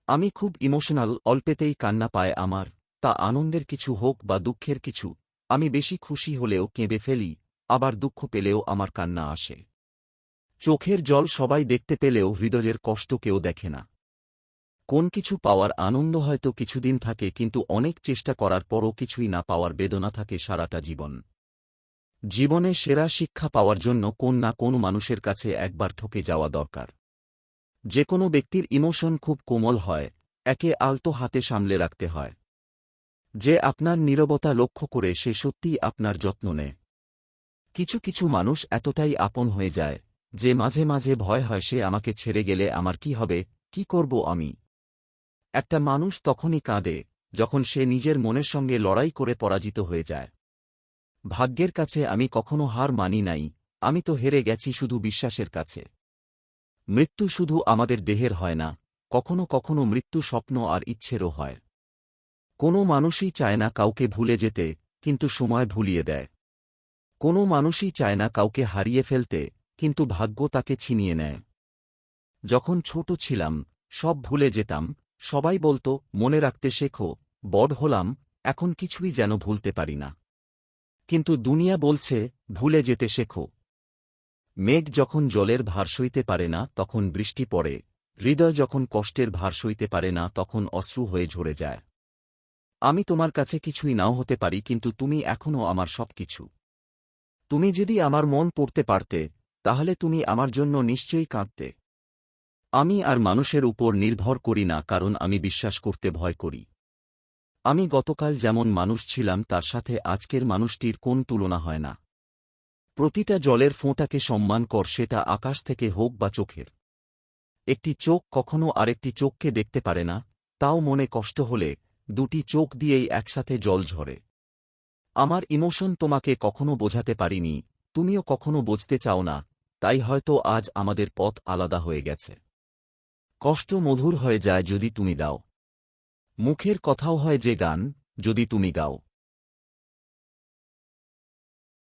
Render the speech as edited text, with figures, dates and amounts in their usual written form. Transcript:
আমি খুব ইমোশনাল, অল্পেতেই কান্না পায় আমার, তা আনন্দের কিছু হোক বা দুঃখের কিছু। আমি বেশি খুশি হলেও কেঁদে ফেলি, আবার দুঃখ পেলেও আমার কান্না আসে। চোখের জল সবাই দেখতে পেলেও হৃদয়ের কষ্ট কেউ দেখে না। কোন কিছু পাওয়ার আনন্দ হয়তো কিছুদিন থাকে, কিন্তু অনেক চেষ্টা করার পরও কিছুই না পাওয়ার বেদনা থাকে সারাটা জীবন। জীবনে সেরা শিক্ষা পাওয়ার জন্য কোন না কোন মানুষের কাছে একবার ঠকে যাওয়া দরকার। যে কোনো ব্যক্তির ইমোশন খুব কোমল হয়, একে আলতো হাতে সামলে রাখতে হয়। যে আপনার নীরবতা লক্ষ্য করে সে সত্যিই আপনার যত্ন নেয়। কিছু কিছু মানুষ এতটাই আপন হয়ে যায় যে মাঝে মাঝে ভয় হয় সে আমাকে ছেড়ে গেলে আমার কি হবে, কি করব আমি। একটা মানুষ তখনই কাঁদে যখন সে নিজের মনের সঙ্গে লড়াই করে পরাজিত হয়ে যায়। ভাগ্যের কাছে আমি কখনো হার মানি নাই, আমি তো হেরে গেছি শুধু বিশ্বাসের কাছে। মৃত্যু শুধু আমাদের দেহের হয় না, কখনো কখনো মৃত্যু স্বপ্ন আর ইচ্ছেরও হয়। কোনো মানুষই চায় না কাউকে ভুলে যেতে, কিন্তু সময় ভুলিয়ে দেয়। কোনো মানুষই চায় না কাউকে হারিয়ে ফেলতে, কিন্তু ভাগ্য তাকে ছিনিয়ে নেয়। যখন ছোট ছিলাম সব ভুলে যেতাম, সবাই বলতো মনে রাখতে শেখো। বড় হলাম, এখন কিছুই যেন ভুলতে পারি না। কিন্তু দুনিয়া বলছে ভুলে যেতে শেখো। মেঘ যখন জলের ভার সইতে পারে না তখন বৃষ্টি পড়ে, হৃদয় যখন কষ্টের ভার সইতে পারে না তখন অশ্রু হয়ে ঝরে যায়। আমি তোমার কাছে কিছুই নাও হতে পারি, কিন্তু তুমি এখনও আমার সবকিছু। তুমি যদি আমার মন পড়তে পারতে, তাহলে তুমি আমার জন্য নিশ্চয়ই কাঁদতে। আমি আর মানুষের উপর নির্ভর করি না, কারণ আমি বিশ্বাস করতে ভয় করি। আমি গতকাল যেমন মানুষ ছিলাম তার সাথে আজকের মানুষটির কোন তুলনা হয় না। প্রতিটা জলের ফোঁটাকে সম্মান কর, সেটা আকাশ থেকে হোক বা চোখের। একটি চোখ কখনো আরেকটি চোখকে দেখতে পারে না, তাও মনে কষ্ট হলে দুটি চোখ দিয়েই একসাথে জল ঝরে। আমার ইমোশন তোমাকে কখনো বোঝাতে পারিনি, তুমিও কখনো বুঝতে চাও না, তাই হয়তো আজ আমাদের পথ আলাদা হয়ে গেছে। কষ্ট মধুর হয়ে যায় যদি তুমি দাও। মুখের কথাও হয় যে গান, যদি তুমি গাও।